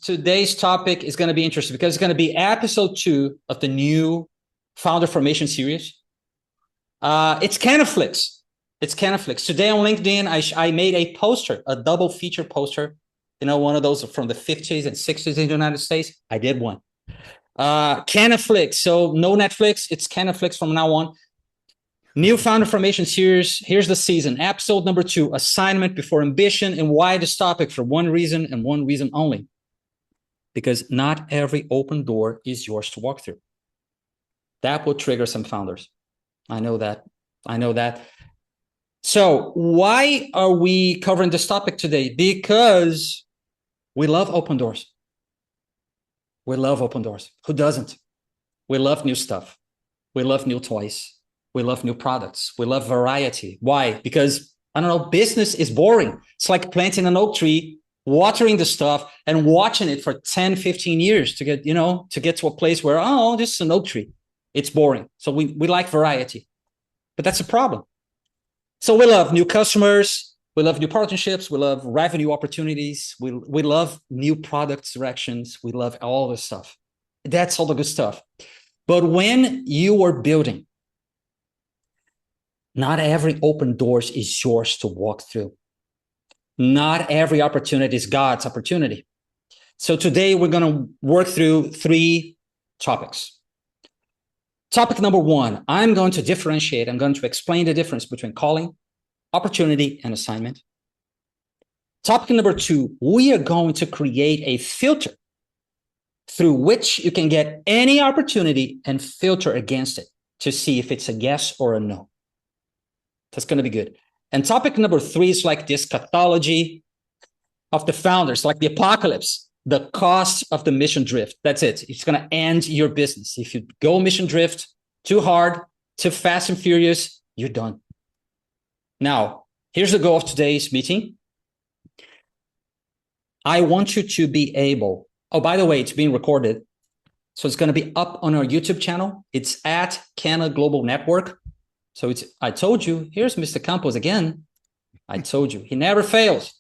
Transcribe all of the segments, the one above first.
today's topic is going to be interesting because it's going to be episode 2 of the new Founder Formation series. It's CanaFlix. It's CanaFlix. Today on LinkedIn, I made a poster, a double feature poster. You know, one of those from the 50s and 60s in the United States. I did one. CanaFlix. So no Netflix. It's CanaFlix from now on. New Founder Formation series. Here's the season. Episode number 2, Assignment Before Ambition, and why this topic? For one reason and one reason only. Because not every open door is yours to walk through. That will trigger some founders. I know that. So why are we covering this topic today? Because we love open doors. We love open doors. Who doesn't? We love new stuff. We love new toys. We love new products. We love variety. Why? Because, I don't know, business is boring. It's like planting an oak tree, watering the stuff, and watching it for 10, 15 years to get to a place where, oh, this is an oak tree. It's boring. So we like variety. But that's a problem. So we love new customers. We love new partnerships. We love revenue opportunities. We love new product directions. We love all this stuff. That's all the good stuff. But when you are building, not every open doors is yours to walk through. Not every opportunity is God's opportunity. So today we're going to work through 3 topics. Topic number 1, I'm going to differentiate. I'm going to explain the difference between calling, opportunity, and assignment. Topic number 2, we are going to create a filter through which you can get any opportunity and filter against it to see if it's a yes or a no. That's going to be good. And topic number 3 is like this pathology of the founders, like the apocalypse, the cost of the mission drift. That's it. It's going to end your business. If you go mission drift too hard, too fast and furious, you're done. Now, here's the goal of today's meeting. I want you to be able, oh, by the way, it's being recorded. So it's going to be up on our YouTube channel. It's at CanaGlobal Network. So I told you, here's Mr. Campos again. I told you, he never fails.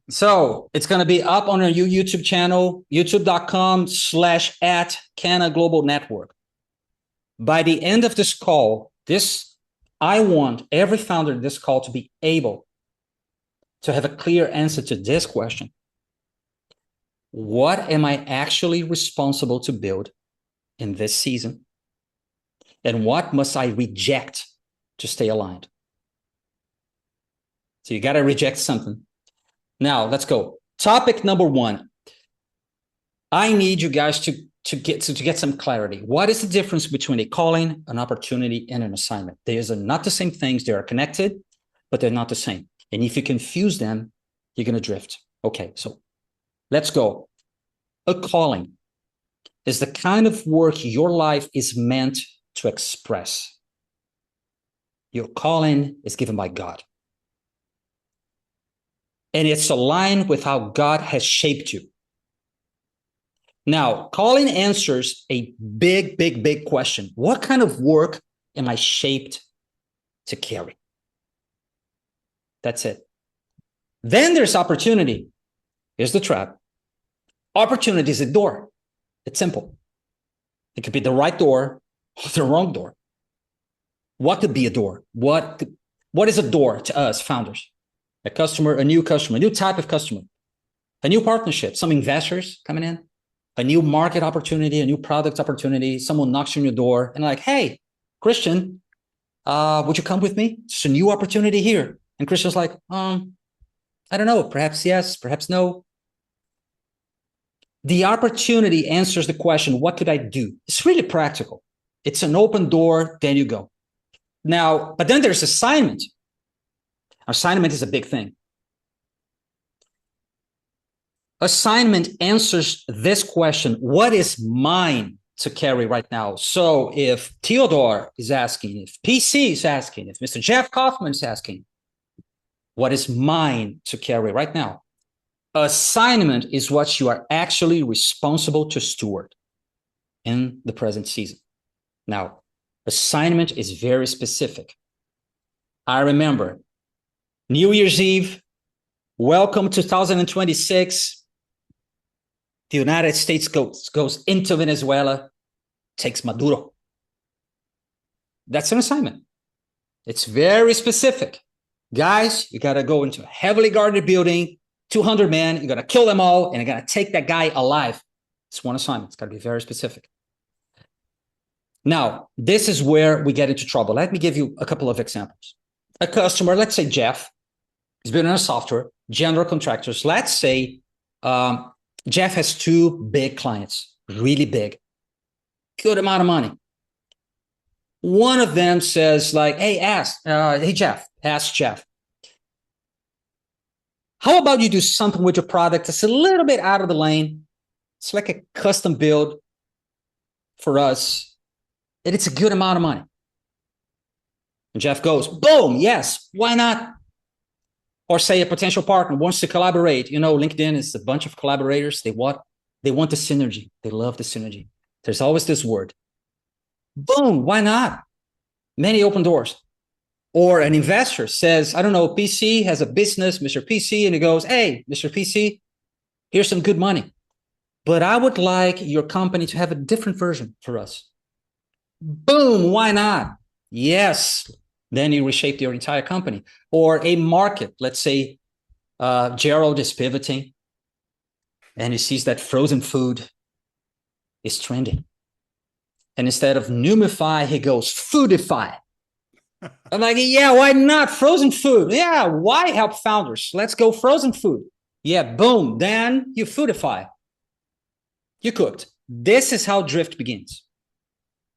So it's going to be up on our YouTube channel, youtube.com/@CanaGlobal Network. By the end of this call, I want every founder in this call to be able to have a clear answer to this question. What am I actually responsible to build in this season? And what must I reject to stay aligned? So you got to reject something. Now, let's go. Topic number 1. I need you guys to get some clarity. What is the difference between a calling, an opportunity, and an assignment? They are not the same things. They are connected, but they're not the same. And if you confuse them, you're going to drift. Okay, so let's go. A calling is the kind of work your life is meant to express. Your calling is given by God. And it's aligned with how God has shaped you. Now, calling answers a big question. What kind of work am I shaped to carry? That's it. Then there's opportunity. Here's the trap. Opportunity is a door. It's simple. It could be the right door or the wrong door. What could be a door? What is a door to us founders? A customer, a new type of customer, a new partnership, some investors coming in, a new market opportunity, a new product opportunity. Someone knocks on your door and like, hey, Christian, would you come with me? It's a new opportunity here. And Christian's like, I don't know, perhaps yes, perhaps no. The opportunity answers the question, what could I do? It's really practical. It's an open door, then you go. Now, but then there's assignment. Assignment is a big thing. Assignment answers this question, what is mine to carry right now? So if Theodore is asking, if PC is asking, if Mr. Jeff Kaufman is asking, what is mine to carry right now? Assignment is what you are actually responsible to steward in the present season. Now, assignment is very specific. I remember New Year's Eve, welcome 2026. The United States goes into Venezuela, takes Maduro. That's an assignment. It's very specific. Guys, you got to go into a heavily guarded building, 200 men, you got to kill them all, and you got to take that guy alive. It's one assignment. It's got to be very specific. Now, this is where we get into trouble. Let me give you a couple of examples. A customer, let's say Jeff, is building a software, general contractors. Let's say Jeff has 2 big clients, really big, good amount of money. One of them says like, hey, Jeff, ask Jeff, how about you do something with your product that's a little bit out of the lane? It's like a custom build for us, and it's a good amount of money. And Jeff goes, boom, yes, why not? Or say a potential partner wants to collaborate. You know, LinkedIn is a bunch of collaborators. They want the synergy. They love the synergy. There's always this word. Boom, why not? Many open doors. Or an investor says, I don't know, PC has a business, Mr. PC, and he goes, hey, Mr. PC, here's some good money, but I would like your company to have a different version for us. Boom, why not? Yes. Then you reshape your entire company. Or a market, let's say Gerald is pivoting and he sees that frozen food is trending. And instead of numify, he goes foodify. I'm like, yeah, why not? Frozen food. Yeah, why help founders? Let's go frozen food. Yeah, boom. Then you foodify. You cooked. This is how drift begins.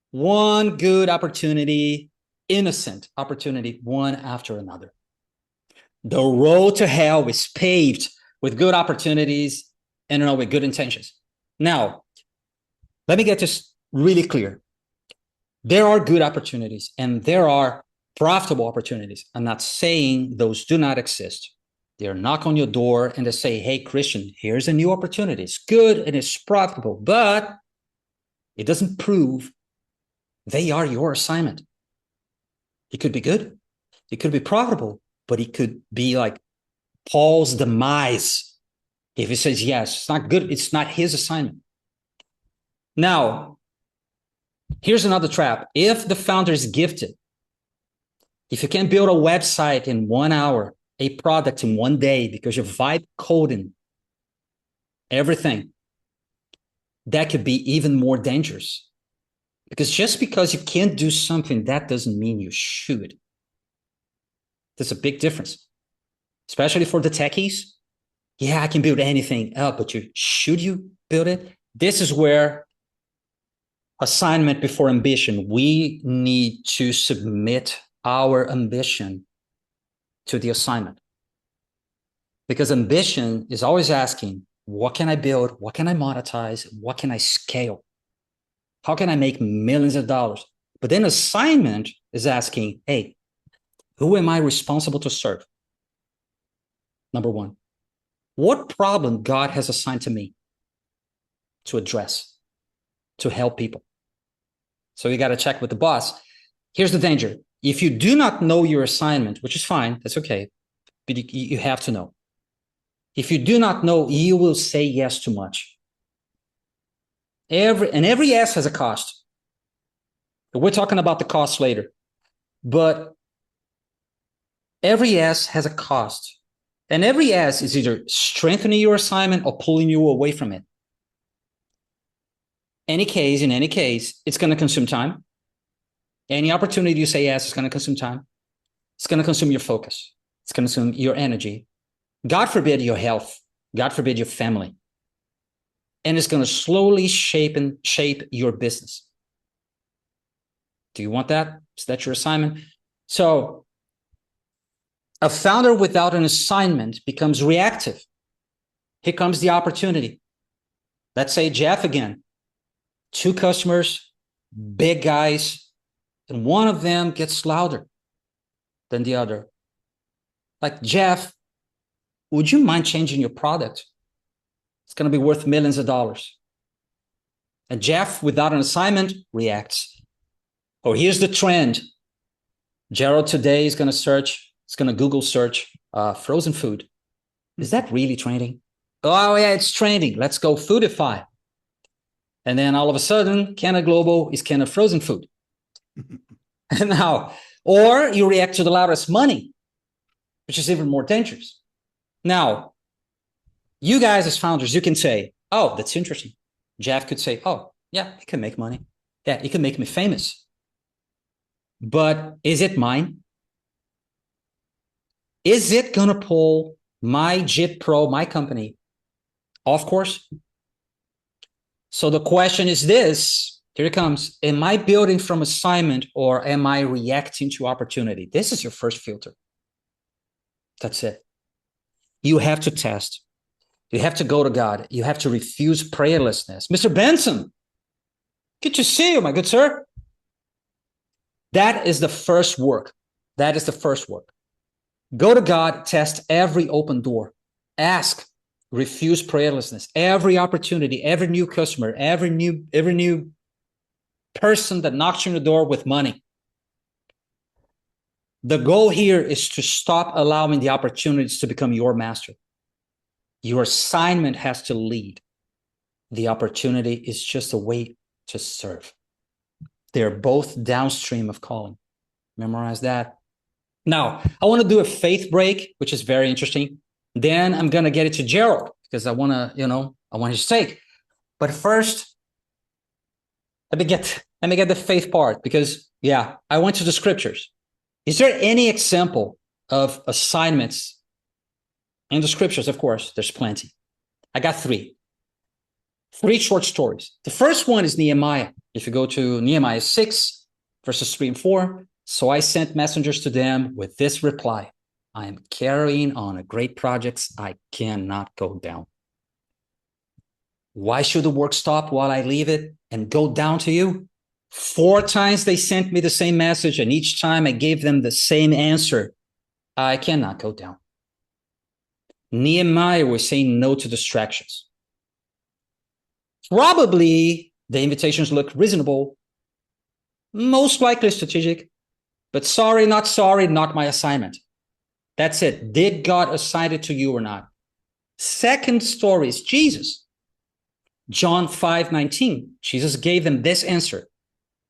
One good opportunity, innocent opportunity, one after another. The road to hell is paved with good opportunities and with good intentions. Now, let me get this really clear. There are good opportunities and there are profitable opportunities. I'm not saying those do not exist. They knock on your door and they say, hey, Christian, here's a new opportunity. It's good and it's profitable, but it doesn't prove they are your assignment. It could be good. It could be profitable, but it could be like Paul's demise. If he says, yes, it's not good. It's not his assignment. Now, here's another trap. If the founder is gifted, if you can build a website in 1 hour, a product in 1 day, because you're vibe coding everything, that could be even more dangerous. Because just because you can't do something, that doesn't mean you should. There's a big difference, especially for the techies. Yeah, I can build anything, but should you build it? This is where assignment before ambition. We need to submit our ambition to the assignment. Because ambition is always asking, what can I build? What can I monetize? What can I scale? How can I make millions of dollars? But then assignment is asking, hey, who am I responsible to serve? Number one, what problem God has assigned to me to address, to help people? So you got to check with the boss. Here's the danger. If you do not know your assignment, which is fine, that's okay, but you have to know. If you do not know, you will say yes too much. Every yes has a cost. We're talking about the cost later. But every yes has a cost. And every yes is either strengthening your assignment or pulling you away from it. In any case, it's going to consume time. Any opportunity you say yes is going to consume time. It's going to consume your focus. It's going to consume your energy. God forbid your health. God forbid your family. And it's going to slowly shape your business. Do you want that? Is that your assignment? So a founder without an assignment becomes reactive. Here comes the opportunity. Let's say Jeff again. 2 customers, big guys, and one of them gets louder than the other. Like, Jeff, would you mind changing your product? It's going to be worth millions of dollars. And Jeff, without an assignment, reacts. Oh, here's the trend. Gerald today is going to Google search frozen food. Is that really trending? Oh, yeah, it's trending. Let's go foodify. And then all of a sudden, CanaGlobal is Cana frozen food. And now, or you react to the loudest money, which is even more dangerous. Now, you guys as founders, you can say, oh, that's interesting. Jeff could say, oh, yeah, it can make money. Yeah, it can make me famous. But is it mine? Is it going to pull my JIT Pro, my company, off course? So the question is this, here it comes. Am I building from assignment or am I reacting to opportunity? This is your first filter. That's it. You have to test. You have to go to God. You have to refuse prayerlessness. Mr. Benson, good to see you, my good sir. That is the first work. That is the first work. Go to God, test every open door. Ask, refuse prayerlessness. Every opportunity, every new customer, every new person that knocks on the door with money. The goal here is to stop allowing the opportunities to become your master. Your assignment has to lead. The opportunity is just a way to serve. They're both downstream of calling. Memorize that. Now, I want to do a faith break, which is very interesting. Then I'm going to get it to Gerald because I want to, I want his take. But first, let me get the faith part because, I went to the scriptures. Is there any example of assignments in the scriptures? Of course, there's plenty. I got three short stories. The first one is Nehemiah. If you go to Nehemiah 6, verses 3 and 4, so I sent messengers to them with this reply. I am carrying on a great project. I cannot go down. Why should the work stop while I leave it and go down to you? 4 times they sent me the same message, and each time I gave them the same answer. I cannot go down. Nehemiah was saying no to distractions. Probably the invitations look reasonable, most likely strategic, but sorry, not my assignment. That's it. Did God assign it to you or not? Second story is Jesus. John 5:19. Jesus gave them this answer.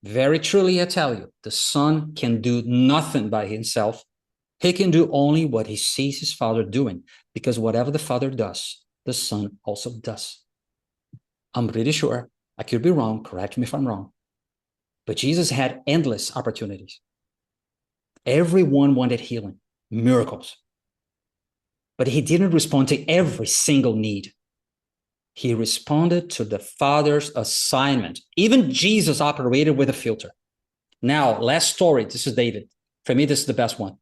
Very truly, I tell you, the Son can do nothing by himself. He can do only what he sees his Father doing, because whatever the Father does, the Son also does. I'm pretty sure, I could be wrong, correct me if I'm wrong, but Jesus had endless opportunities. Everyone wanted healing, miracles, but he didn't respond to every single need. He responded to the Father's assignment. Even Jesus operated with a filter. Now, last story. This is David. For me, this is the best one.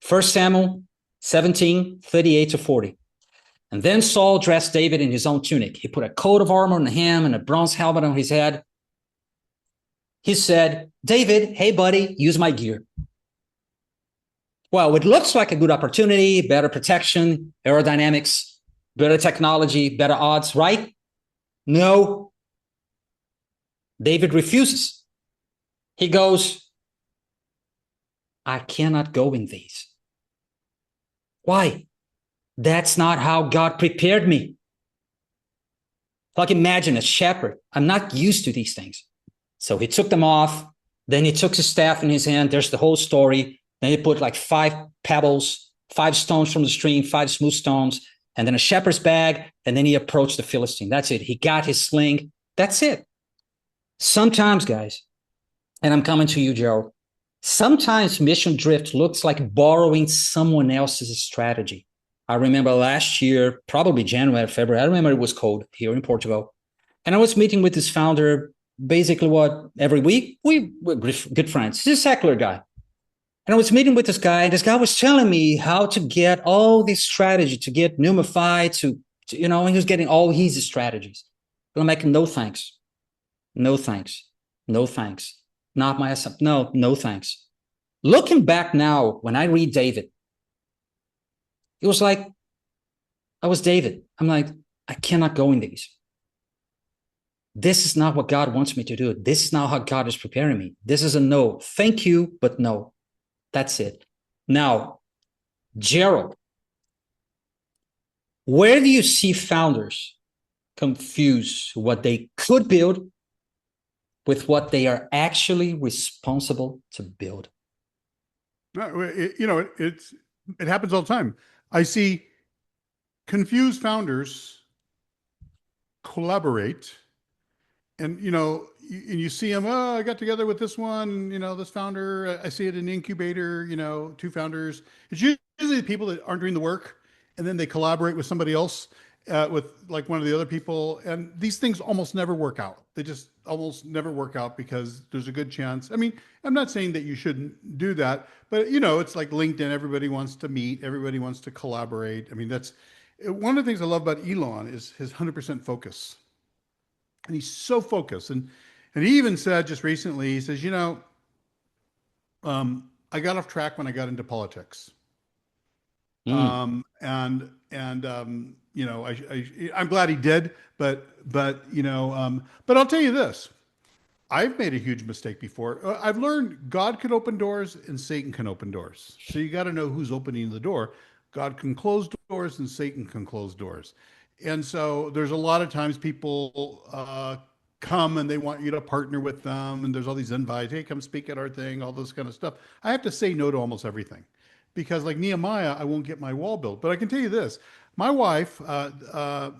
1 Samuel 17:38-40. And then Saul dressed David in his own tunic. He put a coat of armor on him and a bronze helmet on his head. He said, David, hey, buddy, use my gear. Well, it looks like a good opportunity, better protection, aerodynamics, better technology, better odds, right? No. David refuses. He goes, I cannot go in these. Why? That's not how God prepared me. Like imagine a shepherd. I'm not used to these things. So he took them off. Then he took his staff in his hand. There's the whole story. Then he put like 5 pebbles, 5 stones from the stream, 5 smooth stones, and then a shepherd's bag. And then he approached the Philistine. That's it. He got his sling. That's it. Sometimes, guys, and I'm coming to you, Gerald, sometimes mission drift looks like borrowing someone else's strategy. I remember last year, probably January, February, I remember it was cold here in Portugal. And I was meeting with this founder, basically every week? We were good friends. He's a secular guy. And I was meeting with this guy, and this guy was telling me how to get all these strategy, to get Numify, to he was getting all his strategies. But I'm like, no thanks. No thanks. No thanks. Not my assumption. No thanks. Looking back now, when I read David, it was like, I was David. I'm like, I cannot go in these. This is not what God wants me to do. This is not how God is preparing me. This is a no. Thank you, but no. That's it. Now, Gerald, Where do you see founders confuse what they could build with what they are actually responsible to build? No, it happens all the time. I see confused founders collaborate, and you see them. Oh, I got together with this one. This founder. I see it in the incubator. Two founders. It's usually the people that aren't doing the work, and then they collaborate with somebody else, with like one of the other people. And these things almost never work out. They just almost never work out because there's a good chance. I mean, I'm not saying that you shouldn't do that, but it's like LinkedIn. Everybody wants to meet. Everybody wants to collaborate. I mean, that's one of the things I love about Elon is his 100% focus, and he's so focused. And he even said just recently, he says, I got off track when I got into politics. Mm, I'm glad he did, but I'll tell you this. I've made a huge mistake before. I've learned God can open doors and Satan can open doors. So you got to know who's opening the door. God can close doors and Satan can close doors. And so there's a lot of times people come and they want you to partner with them, and there's all these invites. Hey, come speak at our thing, all this kind of stuff. I have to say no to almost everything because, like Nehemiah, I won't get my wall built. But I can tell you this: my wife,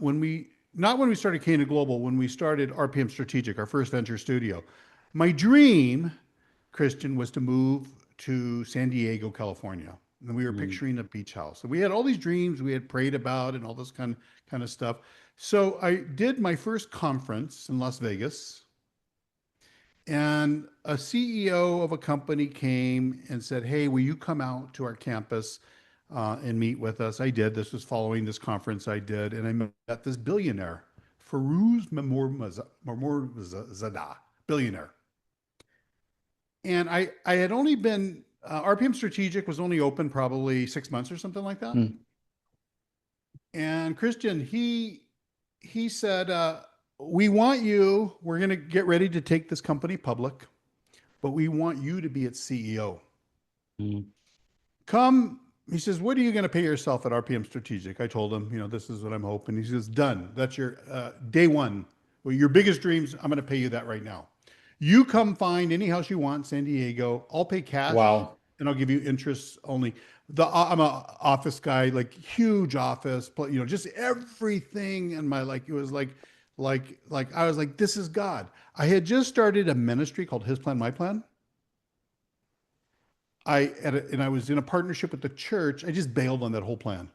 when we not when we started CanaGlobal, when we started RPM Strategic, our first venture studio, my dream, Christian, was to move to San Diego, California. And we were mm, picturing a beach house. And we had all these dreams we had prayed about and all this kind of stuff. So I did my first conference in Las Vegas, and a CEO of a company came and said, "Hey, will you come out to our campus and meet with us?" I did. This was following this conference I did, and I met this billionaire, Farouz Mamorzadeh, billionaire. And I had only been RPM Strategic was only open probably 6 months or something like that. mm. And Christian, he said, "We want you. We're going to get ready to take this company public, but we want you to be its CEO. Mm. Come." He says, "What are you going to pay yourself at RPM Strategic?" I told him, this is what I'm hoping. He says, "Done. That's your day one. Well, your biggest dreams. I'm going to pay you that right now. You come find any house you want in San Diego. I'll pay cash Wow. and I'll give you interest only." I'm a office guy, like huge office, just everything. And it was like I was like, this is God. I had just started a ministry called His Plan, My Plan. And I was in a partnership with the church. I just bailed on that whole plan,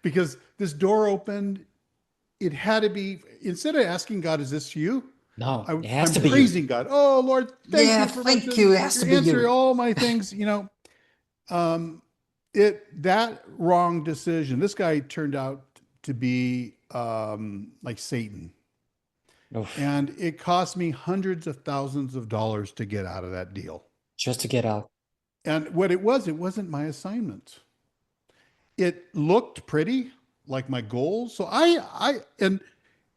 because this door opened. It had to be, instead of asking God, "Is this you?" No, it has I'm to be you. praising God. "Oh Lord, thank Yeah, you for thank you. It has to you're be answering you. all my things." Um, that wrong decision. This guy turned out to be like Satan, Oof. and it cost me hundreds of thousands of dollars to get out of that deal. Just to get out. And what it wasn't my assignment. It looked pretty, like my goals. So and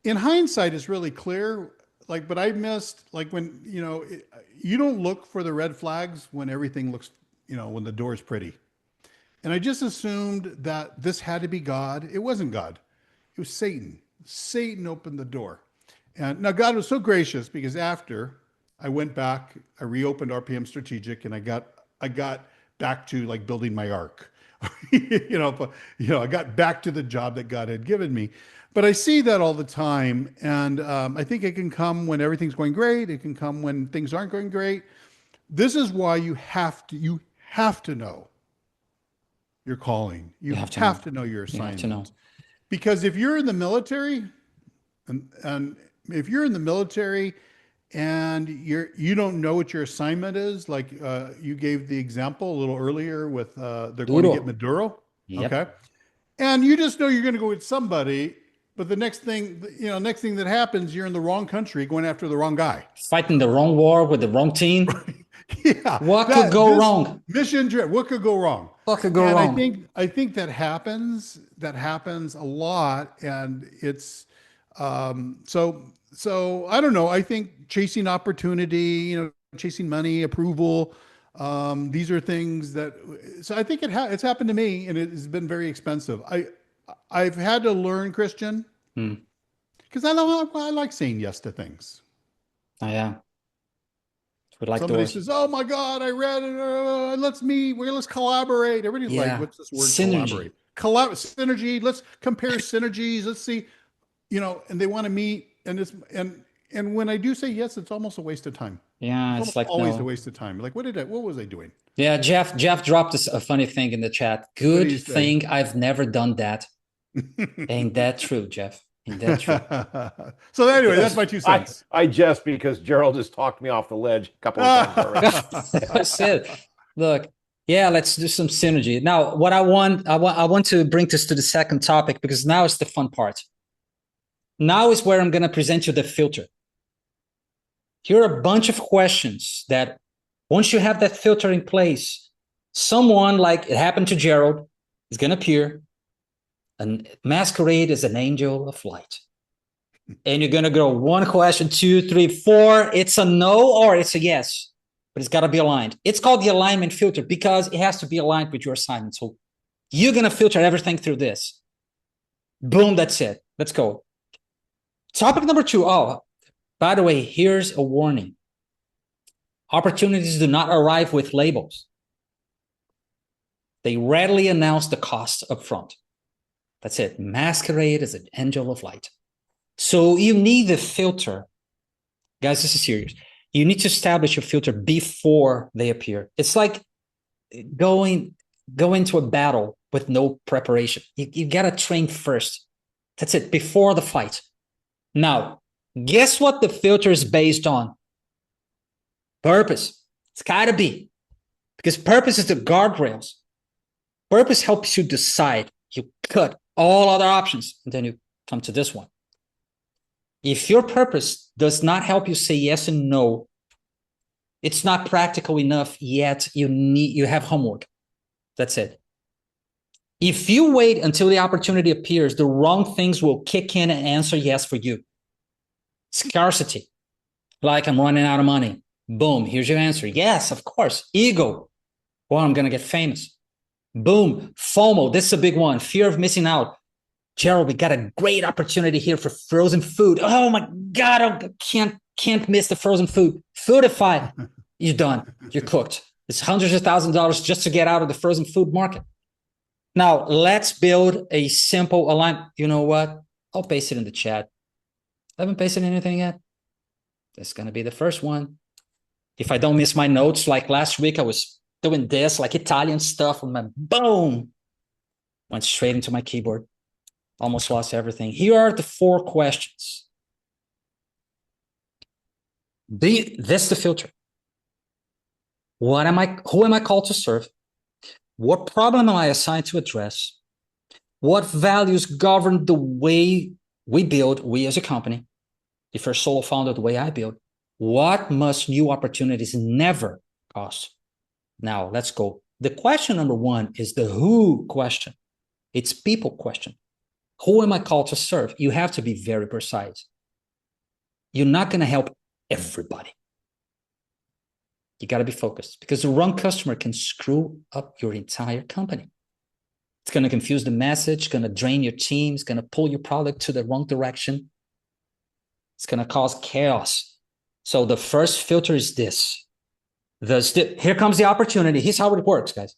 in hindsight, it's really clear. But I missed, when you don't look for the red flags when everything looks, when the door is pretty. And I just assumed that this had to be God. It wasn't God. It was Satan. Satan opened the door. And now God was so gracious because after I went back, I reopened RPM Strategic, and I got back to like building my ark. I got back to the job that God had given me. But I see that all the time, and I think it can come when everything's going great. It can come when things aren't going great. This is why you have to know your calling. You You have to have know. to know your You have to know. assignment. Because if you're in the military, and if you're in the military and you don't know what your assignment is, like you gave the example a little earlier with they're going to get Duro. Maduro, Yep. okay? And you just know you're going to go with somebody, but the next thing that happens, you're in the wrong country going after the wrong guy. Fighting the wrong war with the wrong team. Yeah, What could that go this wrong? mission trip, what could go wrong? What could go And I wrong? think I think that happens. That happens a lot, and it's so I don't know. I think chasing opportunity, chasing money, approval. These are things that. So I think it's happened to me, and it has been very expensive. I've had to learn, Christian, Hmm. because I like saying yes to things. Oh, yeah. We like Somebody doors. says, "Oh my God, I read it. Let's meet. Let's collaborate." Everybody's like, Yeah. "What's this word? Synergy. Collaborate? Synergy. Let's compare synergies. Let's see." And they want to meet, and when I do say yes, it's almost a waste of time. Yeah. It's It's almost like, always a no. waste of time. Like, what was I doing? Yeah. Jeff dropped a funny thing in the chat. What do Good you say? thing I've never done that. Ain't that true, Jeff? Ain't that true? So anyway, that's Yes, my 2 cents. I jest because Gerald has talked me off the ledge a couple of times already. That's it. Look, yeah, let's do some synergy. Now, what I want to bring this to the second topic because now is the fun part. Now is where I'm going to present you the filter. Here are a bunch of questions that once you have that filter in place, someone like it happened to Gerald is going to appear and masquerade as an angel of light. And you're going to go 1 question, 2, 3, 4. It's a no or it's a yes, but it's got to be aligned. It's called the alignment filter because it has to be aligned with your assignment. So you're going to filter everything through this. Boom, that's it. Let's go. Topic number 2. Oh, by the way, here's a warning. Opportunities do not arrive with labels. They readily announce the cost up front. That's it. Masquerade as an angel of light. So you need the filter. Guys, this is serious. You need to establish your filter before they appear. It's like going to a battle with no preparation. You got to train first. That's it, before the fight. Now, guess what the filter is based on? Purpose. It's got to be. Because purpose is the guardrails. Purpose helps you decide. You cut all other options, and then you come to this one. If your purpose does not help you say yes and no, it's not practical enough yet. You have homework. That's it. If you wait until the opportunity appears, the wrong things will kick in and answer yes for you. Scarcity, like I'm running out of money. Boom, here's your answer. Yes, of course. Ego, well, I'm going to get famous. Boom, FOMO, this is a big one. Fear of missing out. Gerald, we got a great opportunity here for frozen food. Oh my God, I can't miss the frozen food. Foodify, you're done. You're cooked. It's hundreds of thousands of dollars just to get out of the frozen food market. Now, let's build a simple alignment. You know what? I'll paste it in the chat. I haven't pasted anything yet. That's going to be the first one. If I don't miss my notes, like last week, I was doing this, like Italian stuff, and my boom, went straight into my keyboard. Almost lost everything. Here are the 4 questions. This is the filter. Who am I called to serve? What problem am I assigned to address? What values govern the way we as a company? If you're a solo founder, the way I build. What must new opportunities never cost? Now, let's go. The question number 1 is the who question. It's people question. Who am I called to serve? You have to be very precise. You're not going to help everybody. You got to be focused because the wrong customer can screw up your entire company. It's going to confuse the message, going to drain your team, it's going to pull your product to the wrong direction. It's going to cause chaos. So the first filter is this. Here comes the opportunity. Here's how it works, guys.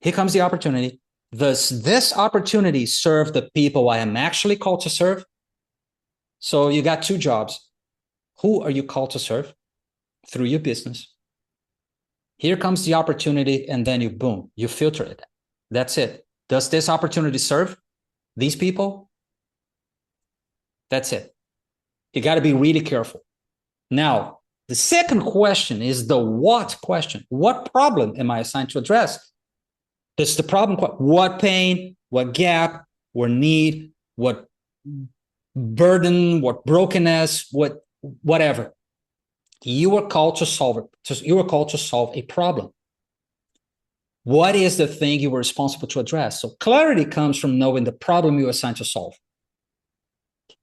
Here comes the opportunity. Does this opportunity serve the people I am actually called to serve? So you got 2 jobs. Who are you called to serve? Through your business. Here comes the opportunity, and then you filter it. That's it. Does this opportunity serve these people? That's it. You got to be really careful. Now, the second question is the what question. What problem am I assigned to address? This is the problem. What pain, what gap, what need, what burden, what brokenness, whatever. You are called to solve it. You are called to solve a problem. What is the thing you were responsible to address? So clarity comes from knowing the problem you are assigned to solve.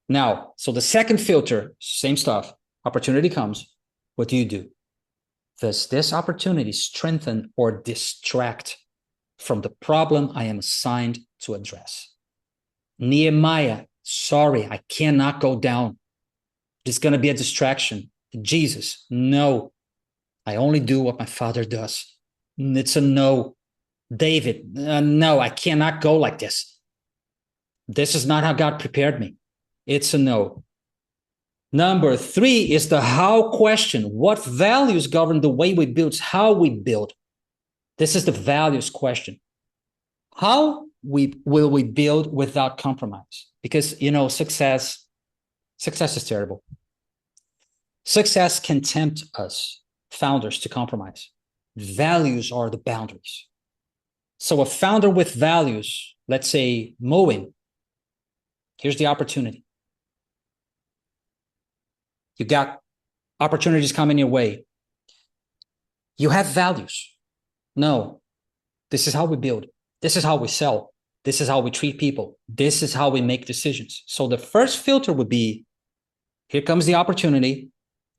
Now, so the second filter, same stuff. Opportunity comes. What do? Does this opportunity strengthen or distract from the problem I am assigned to address? Nehemiah, sorry, I cannot go down. It's going to be a distraction. Jesus, no, I only do what my father does. It's a no. David, no, I cannot go like this. This is not how God prepared me. It's a no. Number 3 is the how question. What values govern the way we build? How we build. This is the values question. How will we build without compromise? Because, success is terrible. Success can tempt us, founders, to compromise. Values are the boundaries. So a founder with values, let's say mowing, here's the opportunity. You got opportunities coming your way. You have values. No, this is how we build. This is how we sell. This is how we treat people. This is how we make decisions. So the first filter would be, here comes the opportunity.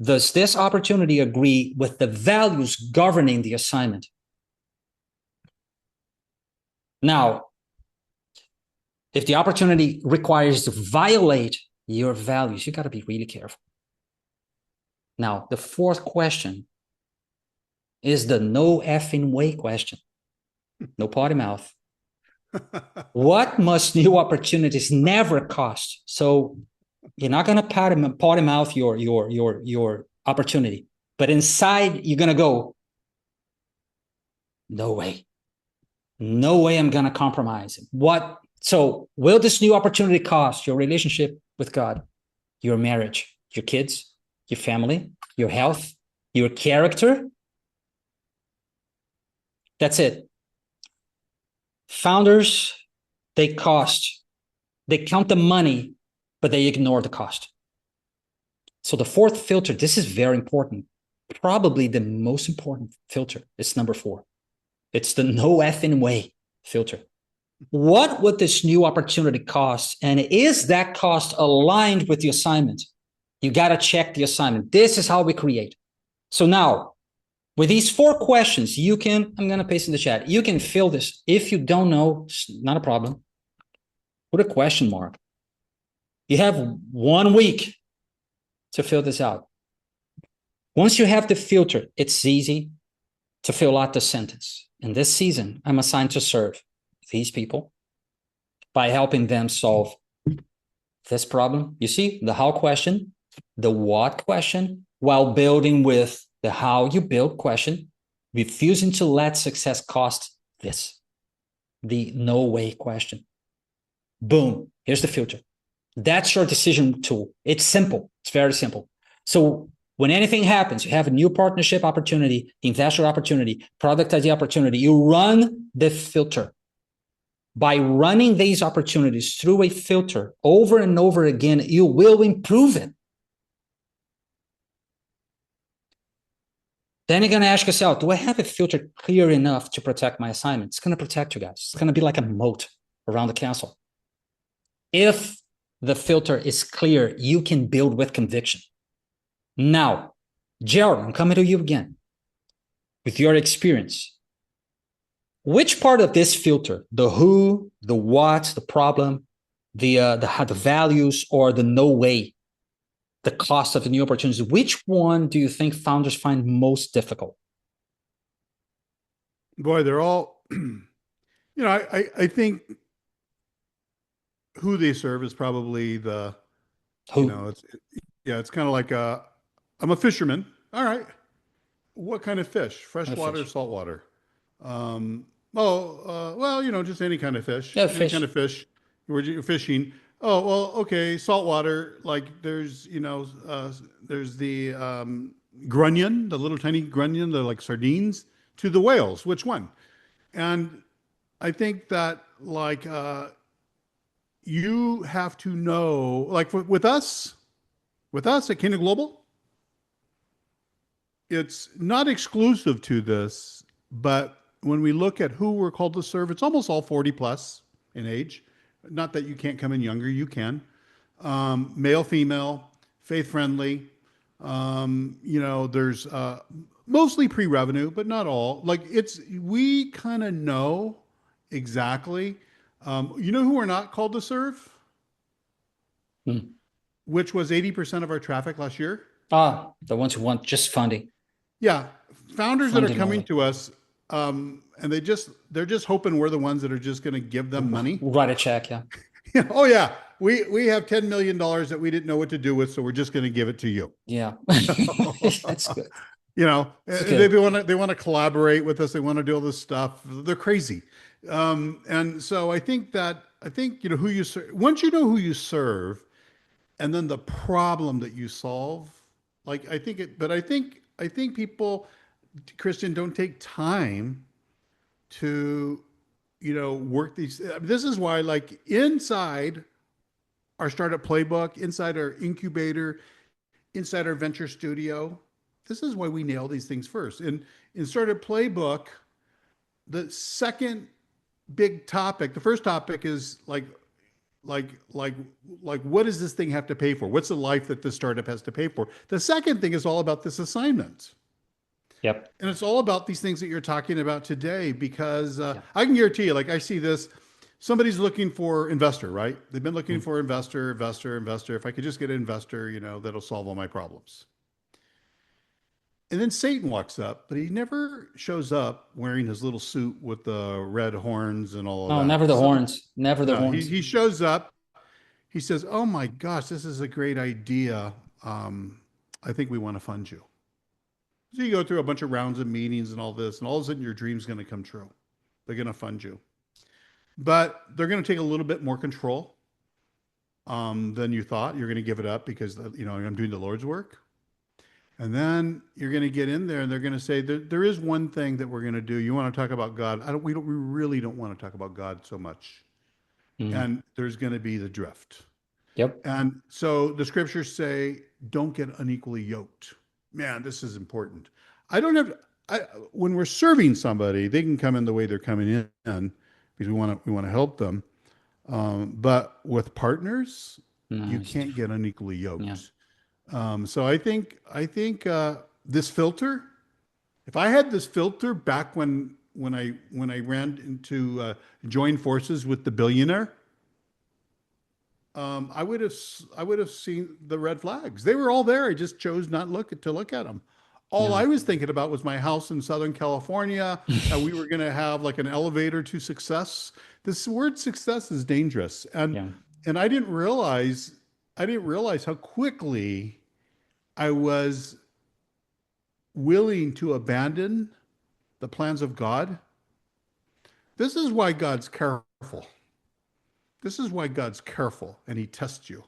Does this opportunity agree with the values governing the assignment? Now, if the opportunity requires to violate your values, you got to be really careful. Now, the fourth question is the no effing way question. No potty mouth. What must new opportunities never cost? So you're not going to potty mouth your opportunity, but inside you're going to go, no way. No way I'm going to compromise. What? So will this new opportunity cost your relationship with God, your marriage, your kids, your family, your health, your character? That's it. Founders, they cost. They count the money, but they ignore the cost. So the fourth filter, this is very important. Probably the most important filter is number 4. It's the no effing way filter. What would this new opportunity cost? And is that cost aligned with the assignment? You got to check the assignment. This is how we create. So now, with these 4 questions, I'm going to paste in the chat. You can fill this. If you don't know, it's not a problem. Put a question mark. You have 1 week to fill this out. Once you have the filter, it's easy to fill out the sentence. In this season, I'm assigned to serve these people by helping them solve this problem. You see, the how question, the what question, while building with the how you build question, refusing to let success cost this, the no way question. Boom, here's the filter. That's your decision tool. It's simple. It's very simple. So when anything happens, you have a new partnership opportunity, investor opportunity, product idea opportunity, you run the filter. By running these opportunities through a filter over and over again, you will improve it. Then you're going to ask yourself, do I have a filter clear enough to protect my assignment? It's going to protect you guys. It's going to be like a moat around the castle. If the filter is clear, you can build with conviction. Now, Gerald, I'm coming to you again. With your experience, which part of this filter, the who, the what, the problem, the values, or the no way, the cost of the new opportunities, which one do you think founders find most difficult? Boy, they're all, I think who they serve is probably the, Who? it's kind of like I'm a fisherman. All right. What kind of fish? Freshwater, saltwater? Just any kind of fish. Yeah, any kind of fish. You're fishing. Oh, well, okay, saltwater. Like there's the grunion, the little tiny grunion, the like sardines, to the whales. Which one? And I think that you have to know, like with us at CanaGlobal, it's not exclusive to this, but when we look at who we're called to serve, it's almost all 40 plus in age. Not that you can't come in younger, you can. Male, female, faith friendly. There's mostly pre-revenue, but not all. We kind of know exactly. You know who we're not called to serve? Mm. which was 80% of our traffic last year. Ah, the ones who want just funding, Yeah, founders that are funding coming only. to us, and they're just hoping we're the ones that are just going to give them money. Write a check, yeah. Oh yeah, we have $10 million that we didn't know what to do with, so we're just going to give it to you. Yeah. That's good. It's good. They want to collaborate with us. They want to do all this stuff. They're crazy, and so I think who you serve. Once you know who you serve, and then the problem that you solve, like I think it. But I think people, Christian, don't take time to work these. This is why, like inside our startup playbook, inside our incubator, inside our venture studio. This is why we nail these things first. In startup playbook, the second big topic, the first topic is like like what does this thing have to pay for? What's the life that this startup has to pay for? The second thing is all about this assignment. Yep. And it's all about these things that you're talking about today because Yeah. I can guarantee you, like I see this, somebody's looking for investor, right? They've been looking Mm. for investor. If I could just get an investor, that'll solve all my problems. And then Satan walks up, but he never shows up wearing his little suit with the red horns and all of No, that. never the horns. Never the No, he, horns. he shows up. He says, "Oh my gosh, this is a great idea. I think we want to fund you." So you go through a bunch of rounds of meetings and all this, and all of a sudden your dream's going to come true. They're going to fund you, but they're going to take a little bit more control than you thought. You're going to give it up because I'm doing the Lord's work. And then you're going to get in there and they're going to say, there is one thing that we're going to do. You want to talk about God? We really don't want to talk about God so much. Mm. And there's going to be the drift. Yep. And so the scriptures say, don't get unequally yoked. Man, this is important. I don't have, when we're serving somebody, they can come in the way they're coming in because we want to help them. But with partners, No, you it's can't get different. unequally Yeah. yoked. So I think this filter. If I had this filter back when I ran into join forces with the billionaire, I would have seen the red flags. They were all there. I just chose not to look at them. All Yeah. I was thinking about was my house in Southern California. We were going to have like an elevator to success. This word success is dangerous, and Yeah. and I didn't realize how quickly I was willing to abandon the plans of God. This is why God's careful. This is why God's careful and he tests you.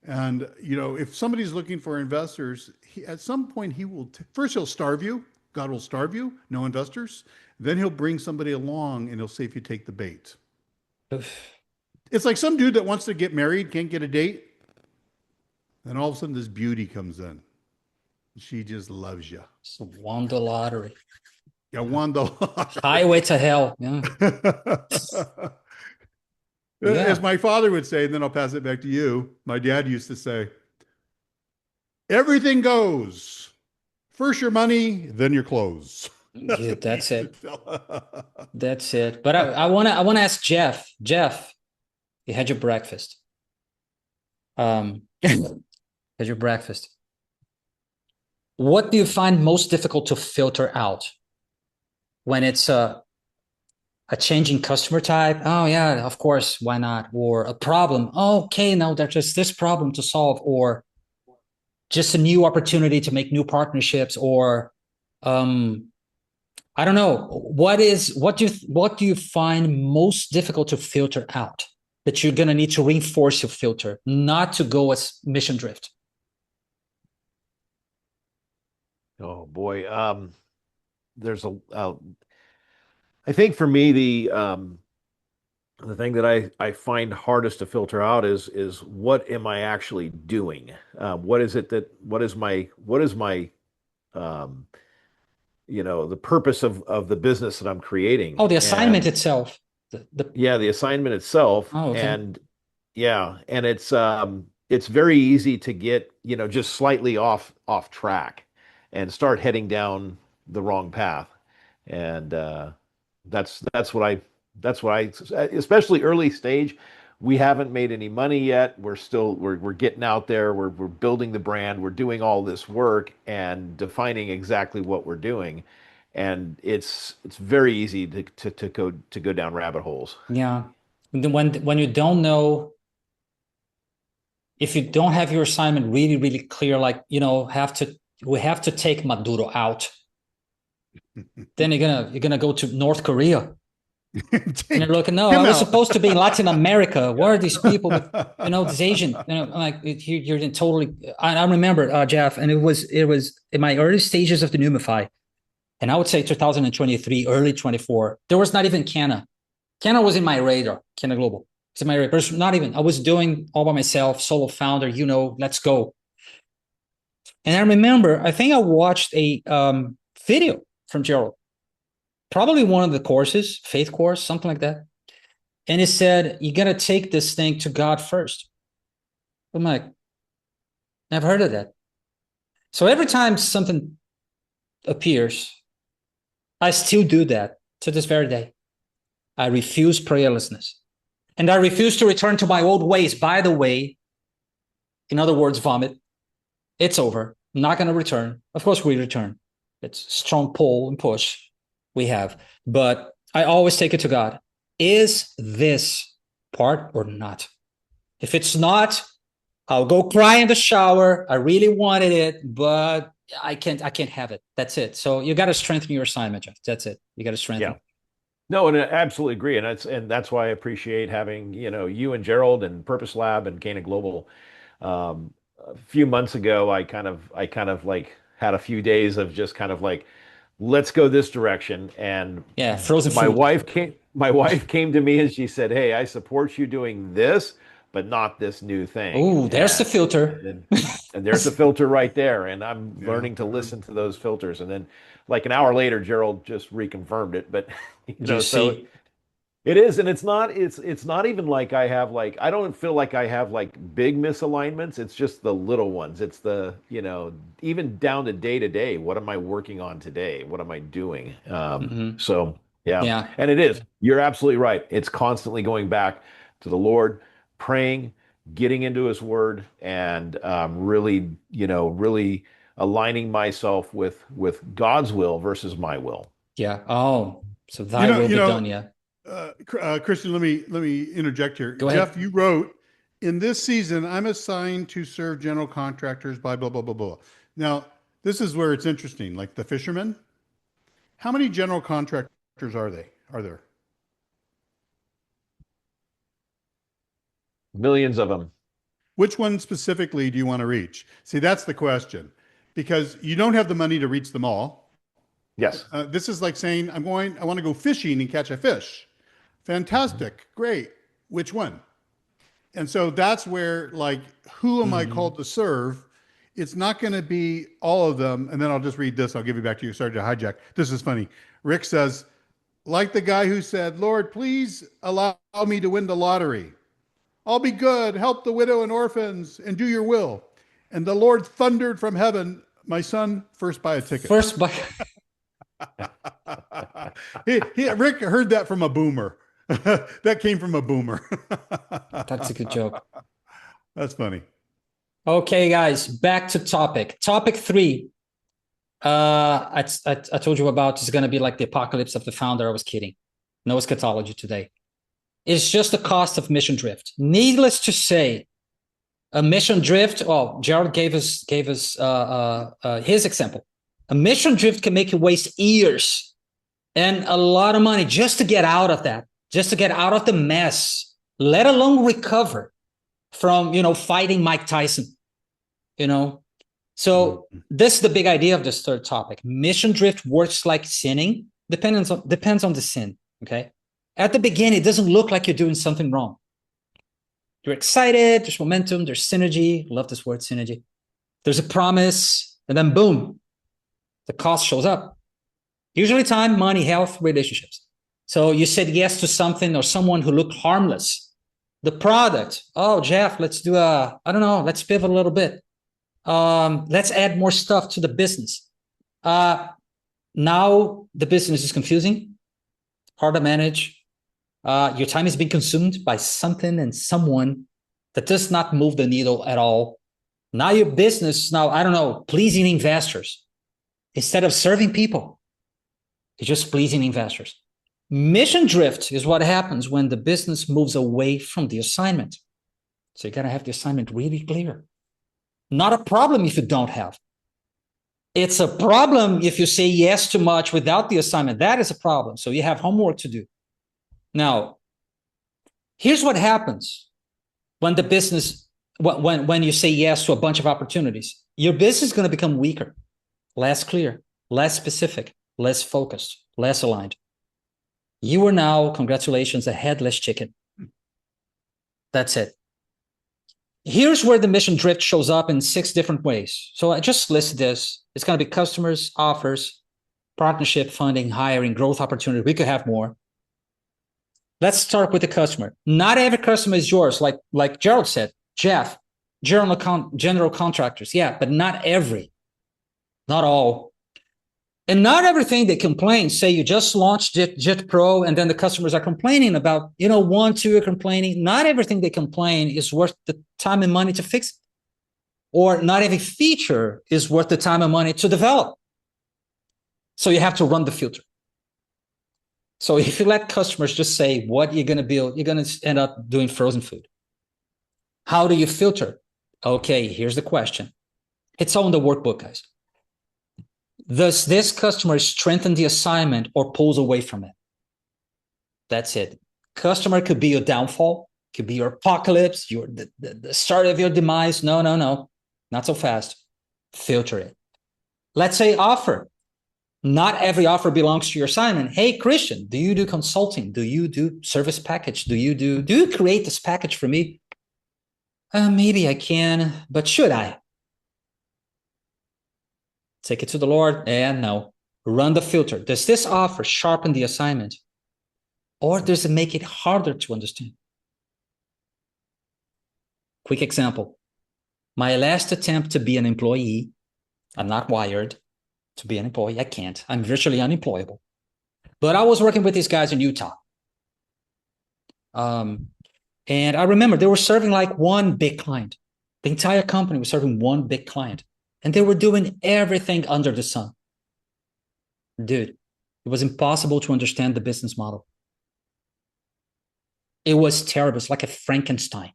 And if somebody's looking for investors, at some point he will first he'll starve you. God will starve you, no investors. Then he'll bring somebody along and he'll say if you take the bait. Oof. It's like some dude that wants to get married, can't get a date, and all of a sudden this beauty comes in. She just loves you. It's won the lottery. You won the Highway to hell. Yeah. lottery. As Yeah. my father would say, and then I'll pass it back to you. My dad used to say, everything goes. First your money, then your clothes. That's Yeah, what he that's used to it. tell. That's it. But I wanna ask Jeff. Jeff, you had your breakfast. Had your breakfast. What do you find most difficult to filter out when it's a changing customer type? Oh yeah, of course, why not? Or a problem. Oh, okay, now there's just this problem to solve, or just a new opportunity to make new partnerships, or um, I don't know. What do you find most difficult to filter out that you're gonna need to reinforce your filter, not to go as mission drift? Oh boy. There's I think for me the thing that I find hardest to filter out is what am I actually doing? What is it that what is my um, the purpose of the business that I'm Oh, creating? the assignment And itself. The yeah, the assignment itself, oh, okay. and yeah, and it's very easy to get, just slightly off track and start heading down the wrong path. And that's what I especially early stage we haven't made any money yet. We're getting out there. We're building the brand. We're doing all this work and defining exactly what we're doing. And it's very easy to go down rabbit holes. Yeah. When you don't know, if you don't have your assignment really, really clear, like, we have to take Maduro out. Then you're gonna go to North Korea. And you're looking, no, I was supposed to be in Latin America. Where are these people with, this Asian, like you're in totally, I remember, Jeff, and it was in my early stages of the Numify. And I would say 2023, early 24, there was not even Cana. Cana was in my radar, CanaGlobal. It's in my radar, but not even. I was doing all by myself, solo founder, let's go. And I remember, I think I watched a video from Gerald, probably one of the courses, faith course, something like that. And he said, you got to take this thing to God first. I'm like, I've heard of that. So every time something appears, I still do that to this very day. I refuse prayerlessness. And I refuse to return to my old ways. By the way, in other words, vomit. It's over. I'm not going to return. Of course, we return. It's strong pull and push we have. But I always take it to God. Is this part or not? If it's not, I'll go cry in the shower. I really wanted it, but I can't have it. That's it. So you got to strengthen your assignment, Jeff. That's it. You got to strengthen. Yeah. No, and I absolutely agree. And that's why I appreciate having, you and Gerald and Purpose Lab and CanaGlobal. A few months ago, I kind of like had a few days of just kind of like, let's go this direction. And yeah, frozen food. My wife came to me and she said, hey, I support you doing this, but not this new thing. Oh, there's the filter. And there's the filter right there. And I'm learning to listen to those filters. And then like an hour later, Gerald just reconfirmed it. But so it is, and it's not even like I don't feel like I have like big misalignments. It's just the little ones. It's the, even down to day, what am I working on today? What am I doing? So yeah. And it is. You're absolutely right. It's constantly going back to the Lord, praying, getting into his word, and really aligning myself with God's will versus my will. Yeah. Oh, so thy will be done. Yeah. Christian, let me interject here. Go ahead. Jeff, you wrote, in this season, I'm assigned to serve general contractors by blah, blah, blah, blah. Now, this is where it's interesting. Like the fishermen, how many general contractors are there? Millions of them. Which one specifically do you want to reach? See, that's the question, because you don't have the money to reach them all. Yes. This is like saying, I want to go fishing and catch a fish. Fantastic. Great. Which one? And so that's where, like, who am I called to serve? It's not going to be all of them. And then I'll just read this. I'll give you back to you. Sorry to hijack. This is funny. Rick says, like the guy who said, Lord, please allow me to win the lottery. I'll be good, help the widow and orphans, and do your will. And the Lord thundered from heaven, my son, first buy a ticket. First buy. Rick heard that from a boomer. That came from a boomer. That's a good joke. That's funny. Okay, guys, back to topic. Topic 3. I told you about is going to be like the apocalypse of the founder. I was kidding. No eschatology today. It's just the cost of mission drift. Needless to say, a mission drift. Oh, Gerald gave us his example. A mission drift can make you waste years and a lot of money just to get out of that, just to get out of the mess, let alone recover from, fighting Mike Tyson, So this is the big idea of this third topic. Mission drift works like sinning. Depends on the sin, okay? At the beginning, it doesn't look like you're doing something wrong. You're excited, there's momentum, there's synergy. Love this word, synergy. There's a promise, and then boom, the cost shows up. Usually time, money, health, relationships. So you said yes to something or someone who looked harmless. The product, oh, Jeff, let's do let's pivot a little bit. Let's add more stuff to the business. Now the business is confusing, hard to manage, Your time is being consumed by something and someone that does not move the needle at all. Now your business, I don't know, pleasing investors. Instead of serving people, you're just pleasing investors. Mission drift is what happens when the business moves away from the assignment. So you got to have the assignment really clear. Not a problem if you don't have. It's a problem if you say yes too much without the assignment. That is a problem. So you have homework to do. Now, here's what happens when the business, when you say yes to a bunch of opportunities. Your business is going to become weaker, less clear, less specific, less focused, less aligned. You are now, congratulations, a headless chicken. That's it. Here's where the mission drift shows up in 6 different ways. So I just listed this. It's going to be customers, offers, partnership, funding, hiring, growth opportunity. We could have more. Let's start with the customer. Not every customer is yours, like Gerald said. Jeff, general contractors. Yeah, but not every. Not all. And not everything they complain, say you just launched JIT Pro and then the customers are complaining about, 1, 2 are complaining. Not everything they complain is worth the time and money to fix it. Or not every feature is worth the time and money to develop. So you have to run the filter. So if you let customers just say what you're going to build, you're going to end up doing frozen food. How do you filter? Okay, here's the question. It's all in the workbook, guys. Does this customer strengthen the assignment or pulls away from it? That's it. Customer could be your downfall, could be your apocalypse, the start of your demise. No, not so fast. Filter it. Let's say offer. Not every offer belongs to your assignment. Hey, Christian, do you do consulting? Do you do service package? Do you create this package for me? Maybe I can, but should I? Take it to the Lord, and no. Run the filter. Does this offer sharpen the assignment? Or does it make it harder to understand? Quick example. My last attempt to be an employee, I'm not wired to be an employee. I can't. I'm virtually unemployable. But I was working with these guys in Utah. And I remember they were serving like one big client. The entire company was serving one big client. And they were doing everything under the sun. Dude, it was impossible to understand the business model. It was terrible. It's like a Frankenstein.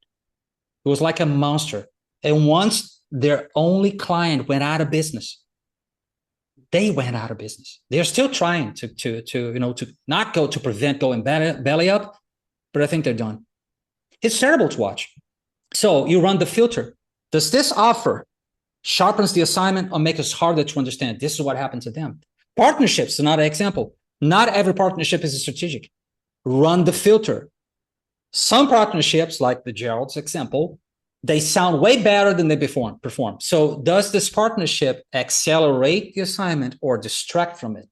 It was like a monster. And once their only client went out of business, they went out of business. They're still trying to not go to prevent going belly up, but I think they're done. It's terrible to watch. So you run the filter. Does this offer sharpens the assignment or makes it harder to understand? This is what happened to them. Partnerships, another example. Not every partnership is strategic. Run the filter. Some partnerships, like the Gerald's example, they sound way better than they perform. So does this partnership accelerate the assignment or distract from it?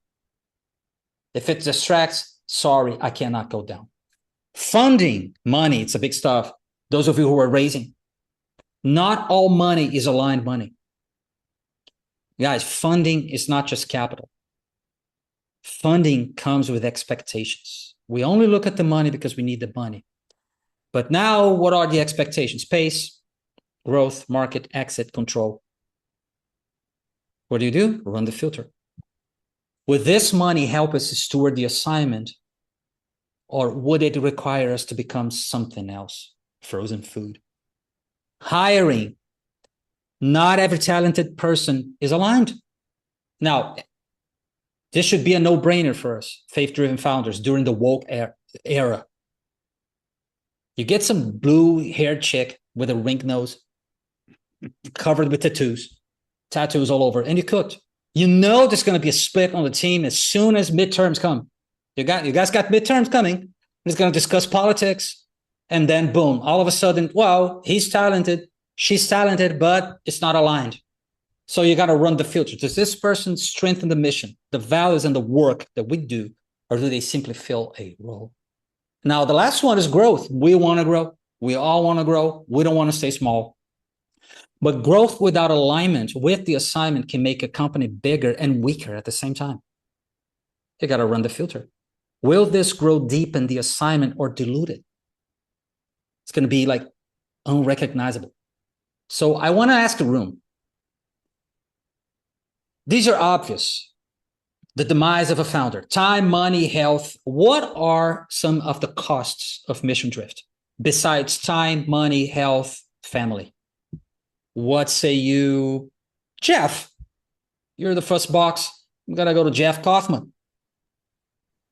If it distracts, sorry, I cannot go down. Funding, money, it's a big stuff. Those of you who are raising, not all money is aligned money. Guys, funding is not just capital. Funding comes with expectations. We only look at the money because we need the money. But now, what are the expectations? Pace, growth, market, exit, control. What do? Run the filter. Would this money help us steward the assignment, or would it require us to become something else? Frozen food. Hiring. Not every talented person is aligned. Now, this should be a no-brainer for us, faith-driven founders, during the woke era. You get some blue-haired chick with a ring nose, covered with tattoos all over, and you cooked. You know there's going to be a split on the team as soon as midterms come. You guys got midterms coming. He's going to discuss politics, and then boom, all of a sudden, wow, he's talented. She's talented, but it's not aligned. So you got to run the filter. Does this person strengthen the mission, the values, and the work that we do, or do they simply fill a role? Now, the last one is growth. We want to grow. We all want to grow. We don't want to stay small. But growth without alignment with the assignment can make a company bigger and weaker at the same time. You got to run the filter. Will this grow deep in the assignment or dilute it? It's going to be like unrecognizable. So I want to ask the room. These are obvious. The demise of a founder, time, money, health. What are some of the costs of mission drift besides time, money, health, family? What say you, Jeff? You're the first box. I'm going to go to Jeff Kaufman.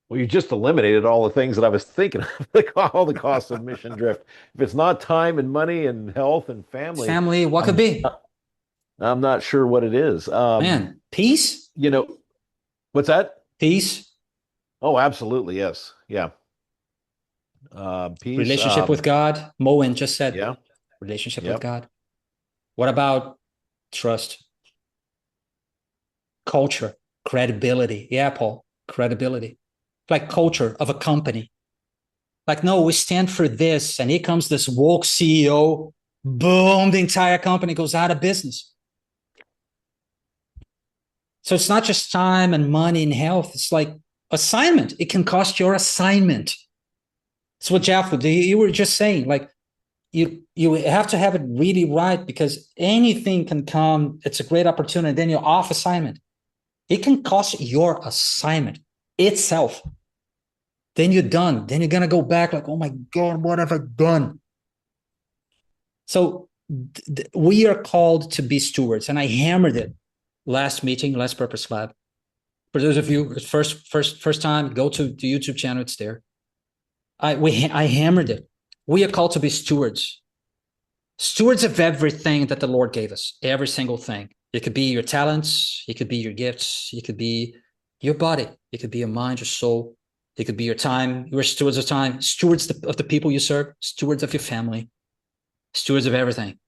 Well, you just eliminated all the things that I was thinking of, like all the costs of mission drift. If it's not time and money and health and Family, what could I'm be? I'm not sure what it is. Man, peace? You know, what's that? Peace? Oh, absolutely, yes. Yeah. Peace. Relationship with God? Moen just said Yeah. relationship with Yep. God. What about trust? Culture, credibility. Yeah, Paul, credibility. Like culture of a company. Like, no, we stand for this. And here comes this woke CEO. Boom, the entire company goes out of business. So it's not just time and money and health. It's like assignment. It can cost your assignment. It's what Jeff, you were just saying, like, you have to have it really right because anything can come. It's a great opportunity. Then you're off assignment. It can cost your assignment itself. Then you're done. Then you're going to go back like, oh my God, what have I done? So we are called to be stewards. And I hammered it last meeting, last Purpose Lab. For those of you, first time, go to the YouTube channel. It's there. I hammered it. We are called to be stewards. Stewards of everything that the Lord gave us, every single thing. It could be your talents, it could be your gifts, it could be your body, it could be your mind, your soul, it could be your time. You're stewards of time, stewards of the people you serve, stewards of your family, stewards of everything.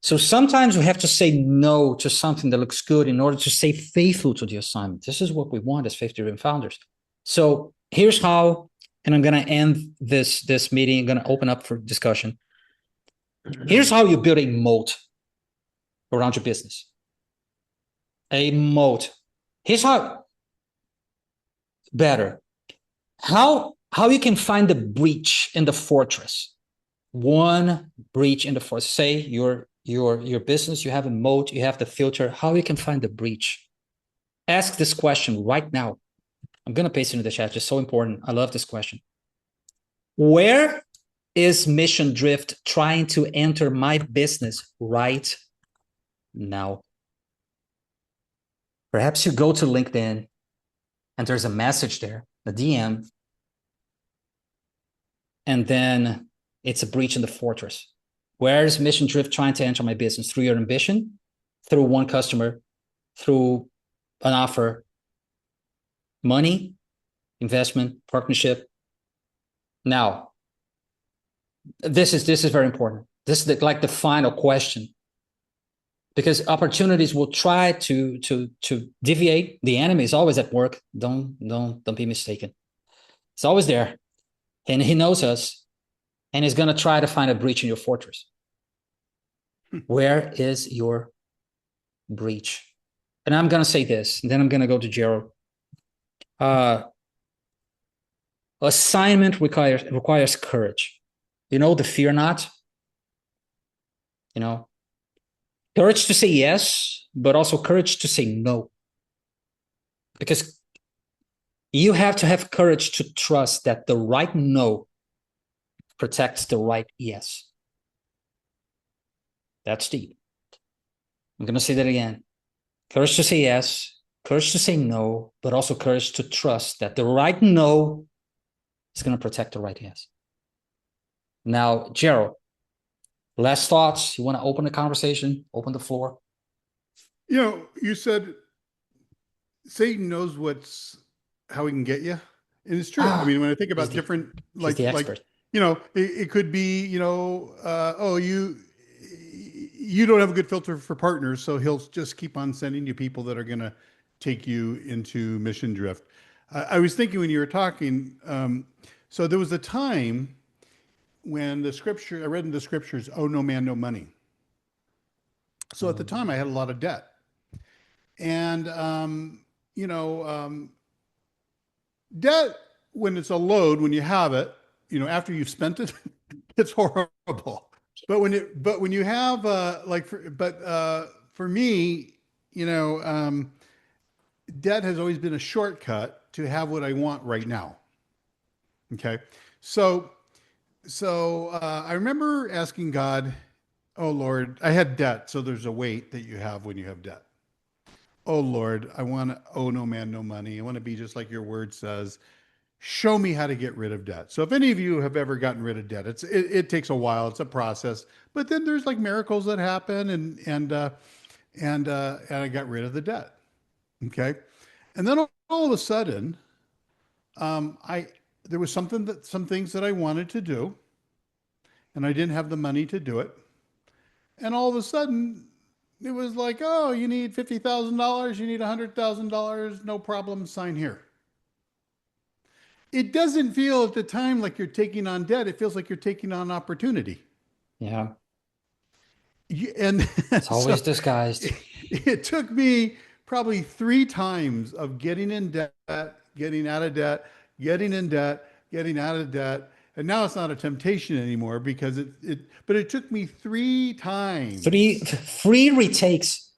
So sometimes we have to say no to something that looks good in order to stay faithful to the assignment. This is what we want as faith-driven founders. So here's how, and I'm going to end this meeting. I'm going to open up for discussion. Here's how you build a moat around your business. A moat. Here's how better. How you can find the breach in the fortress. One breach in the fortress. Say your business, you have a moat, you have the filter. How you can find the breach. Ask this question right now. I'm going to paste it in the chat. It's so important. I love this question. Where is Mission Drift trying to enter my business right now? Perhaps you go to LinkedIn and there's a message there, a DM, and then it's a breach in the fortress. Where is Mission Drift trying to enter my business? Through your ambition, through one customer, through an offer, money, investment, partnership. Now, this is very important. This is like the final question, because opportunities will try to deviate. The enemy is always at work. Don't be mistaken. It's always there, and he knows us, and he's going to try to find a breach in your fortress. Where is your breach? And I'm going to say this, and then I'm going to go to Gerald. Assignment requires courage. You know, the fear not. You know, courage to say yes, but also courage to say no. Because you have to have courage to trust that the right no protects the right yes. That's deep. I'm going to say that again. Courage to say yes, courage to say no, but also courage to trust that the right no is going to protect the right yes. Now, Gerald, last thoughts. You want to open the conversation, open the floor? You know, you said Satan knows how he can get you. And it's true. I mean, when I think about different, he's the expert. You know, it could be, you know, you don't have a good filter for partners, so he'll just keep on sending you people that are going to take you into mission drift. I was thinking when you were talking, so there was a time when I read in the scriptures, "Oh, no man, no money." So at the time I had a lot of debt. And, you know, debt when it's a load, when you have it, after you've spent it, it's horrible. But when you have for me, debt has always been a shortcut to have what I want right now. Okay. So I remember asking God, oh Lord, I had debt. So there's a weight that you have when you have debt. Oh Lord, I want to owe no man no money. I want to be just like your word says. Show me how to get rid of debt. So if any of you have ever gotten rid of debt, it takes a while. It's a process, but then there's like miracles that happen, and I got rid of the debt. Okay, and then all of a sudden, I there was some things that I wanted to do, and I didn't have the money to do it, and all of a sudden. It was like, oh, you need $50,000, you need $100,000, no problem, sign here. It doesn't feel at the time like you're taking on debt. It feels like you're taking on opportunity. Yeah. And it's always disguised. It took me probably 3 times of getting in debt, getting out of debt, getting in debt, getting out of debt. And now it's not a temptation anymore because but it took me 3 times. 3 free retakes.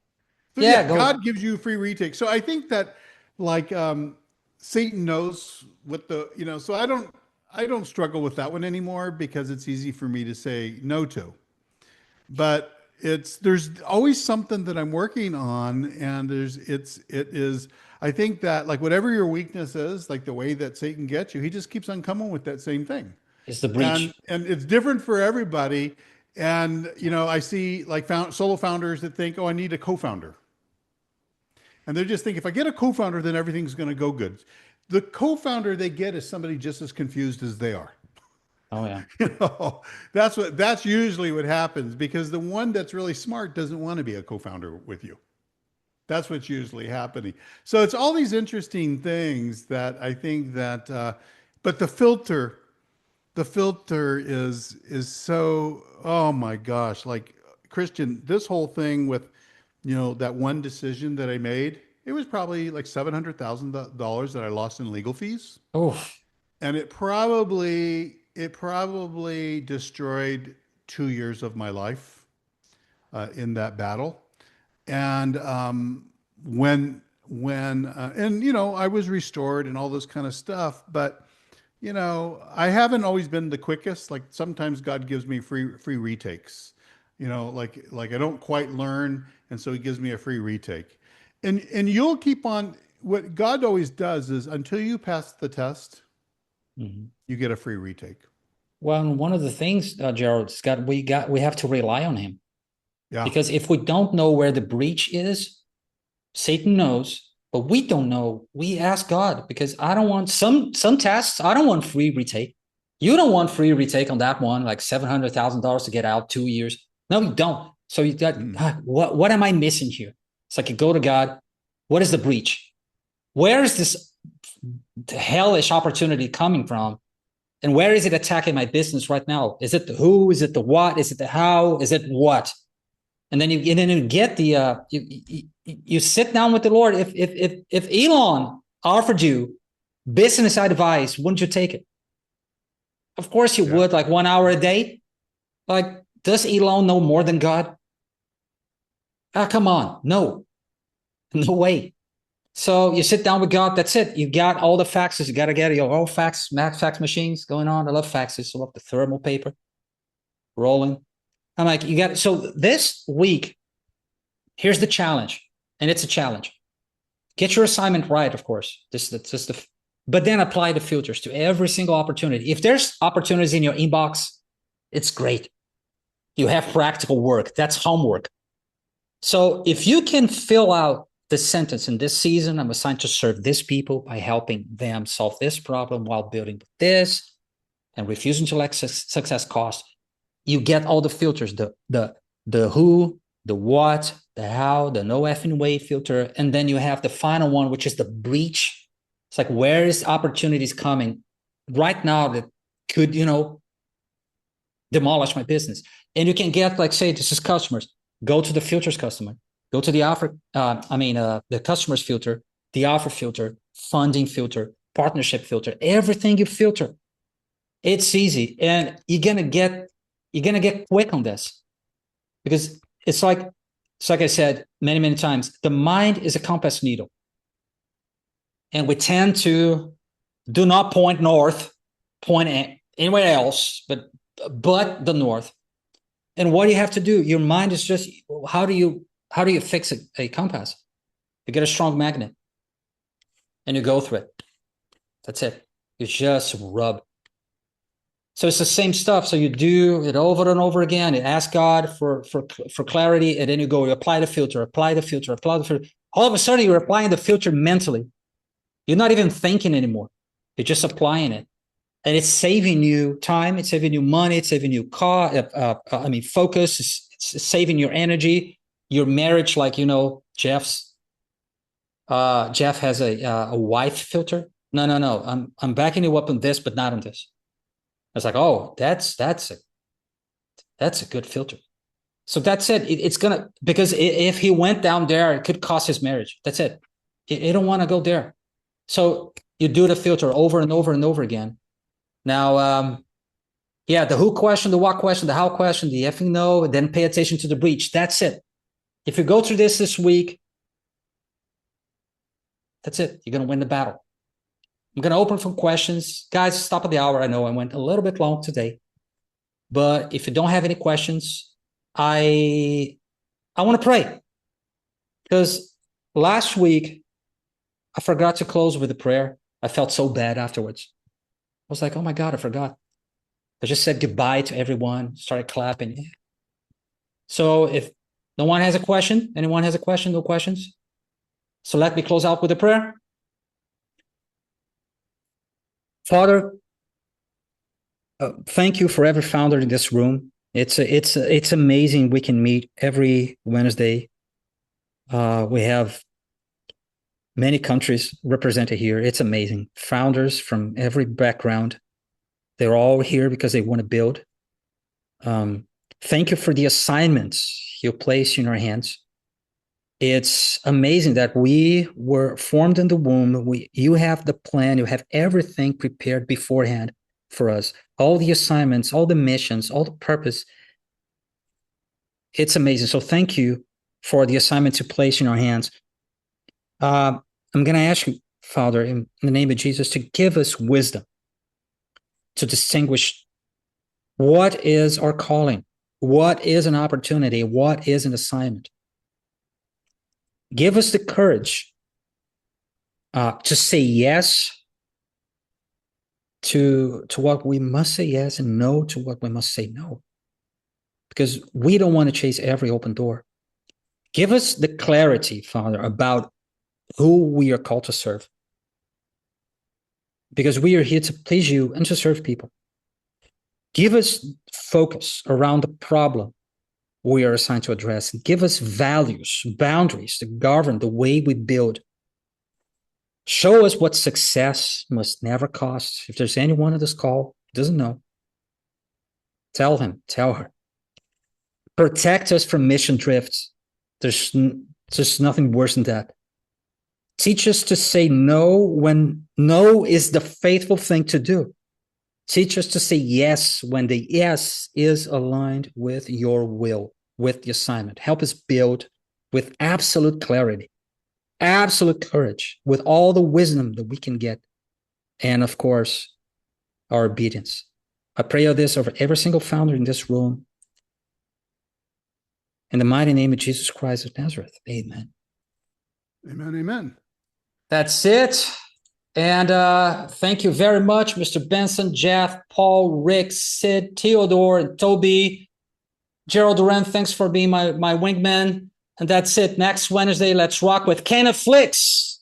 So yeah, God gives you free retakes. So I think that Satan knows what so I don't struggle with that one anymore because it's easy for me to say no to. But there's always something that I'm working on, and I think that like whatever your weakness is, like the way that Satan gets you, he just keeps on coming with that same thing. It's the breach. And it's different for everybody. And, I see like solo founders that think, oh, I need a co-founder. And they just think if I get a co-founder, then everything's going to go good. The co-founder they get is somebody just as confused as they are. Oh yeah. That's usually what happens because the one that's really smart doesn't want to be a co-founder with you. That's what's usually happening. So it's all these interesting things that I think that, but the filter is so, oh my gosh, like Christian, this whole thing with, that one decision that I made, it was probably like $700,000 that I lost in legal fees. Oh. And it probably destroyed 2 years of my life in that battle. And I was restored and all this kind of stuff, but I haven't always been the quickest. Like sometimes God gives me free retakes. Like I don't quite learn, and so he gives me a free retake. And you'll keep on. What God always does is until you pass the test, you get a free retake. Well, and one of the things, Gerald, Scott, we have to rely on him. Yeah. Because if we don't know where the breach is, Satan knows. But we don't know. We ask God because I don't want some tests. I don't want free retake. You don't want free retake on that one, like $700,000 to get out 2 years. No, you don't. So you got what am I missing here? It's like you go to God. What is the breach? Where is this hellish opportunity coming from? And where is it attacking my business right now? Is it the who? Is it the what? Is it the how? Is it what? And then you get the you sit down with the Lord. If Elon offered you business advice, wouldn't you take it? Of course you would. Like 1 hour a day. Like, does Elon know more than God? Come on, no way. So you sit down with God. That's it. You got all the faxes. You got to get your own fax machines going on. I love faxes. I love the thermal paper rolling. I'm like, you got, so this week, here's the challenge, and it's a challenge. Get your assignment right, of course. But then apply the filters to every single opportunity. If there's opportunities in your inbox, it's great. You have practical work. That's homework. So if you can fill out the sentence in this season, I'm assigned to serve this people by helping them solve this problem while building this and refusing to let success cost. You get all the filters, the who, the what, the how, the no effing way filter. And then you have the final one, which is the breach. It's like, where is opportunities coming right now that could, demolish my business? And you can get, like, say, this is customers. Go to the filters customer. Go to the offer, the customers filter, the offer filter, funding filter, partnership filter, everything you filter. It's easy, and you're gonna get quick on this, because it's like I said many times, the mind is a compass needle, and we tend to do not point north, point anywhere else, but the north. And what you have to do, your mind is just, how do you fix a compass? You get a strong magnet and you go through it. That's it. You just rub. So it's the same stuff. So you do it over and over again. You ask God for clarity, and then you apply the filter. All of a sudden, you're applying the filter mentally. You're not even thinking anymore. You're just applying it. And it's saving you time. It's saving you money. It's saving you focus. It's saving your energy, your marriage. Like, Jeff has a wife filter. No. I'm backing you up on this, but not on this. It's like, oh, that's a good filter. So that's it. It's gonna, because if he went down there, it could cost his marriage. That's it. You don't want to go there. So you do the filter over and over and over again. Now, the who question, the what question, the how question, the if and no, and then pay attention to the breach. That's it. If you go through this week, that's it. You're going to win the battle. I'm going to open for questions. Guys, stop at the hour. I know I went a little bit long today. But if you don't have any questions, I want to pray. Because last week, I forgot to close with a prayer. I felt so bad afterwards. I was like, oh my God, I forgot. I just said goodbye to everyone, started clapping. So if no one has a question, anyone has a question, no questions? So let me close out with a prayer. Father, thank you for every founder in this room. It's amazing. We can meet every Wednesday. We have many countries represented here. It's amazing. Founders from every background. They're all here because they want to build. Thank you for the assignments you place in our hands. It's amazing that we were formed in the womb. You have the plan. You have everything prepared beforehand for us. All the assignments, all the missions, all the purpose. It's amazing. So thank you for the assignments you place in our hands. I'm going to ask you, Father, in the name of Jesus, to give us wisdom to distinguish what is our calling, what is an opportunity, what is an assignment. Give us the courage to say yes to what we must say yes, and no to what we must say no. Because we don't want to chase every open door. Give us the clarity, Father, about who we are called to serve. Because we are here to please you and to serve people. Give us focus around the problem we are assigned to address. Give us values, boundaries to govern the way we build. Show us what success must never cost. If there's anyone on this call who doesn't know, tell him, tell her. Protect us from mission drifts. There's just nothing worse than that. Teach us to say no when no is the faithful thing to do. Teach us to say yes when the yes is aligned with your will, with the assignment. Help us build with absolute clarity, absolute courage, with all the wisdom that we can get. And of course, our obedience. I pray all this over every single founder in this room. In the mighty name of Jesus Christ of Nazareth. Amen. Amen, amen. That's it. And thank you very much, Mr. Benson, Jeff, Paul, Rick, Sid, Theodore, and Toby. Gerald Duran, thanks for being my wingman. And that's it. Next Wednesday, let's rock with Canaflix.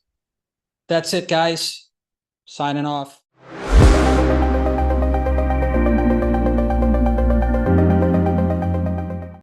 That's it, guys. Signing off.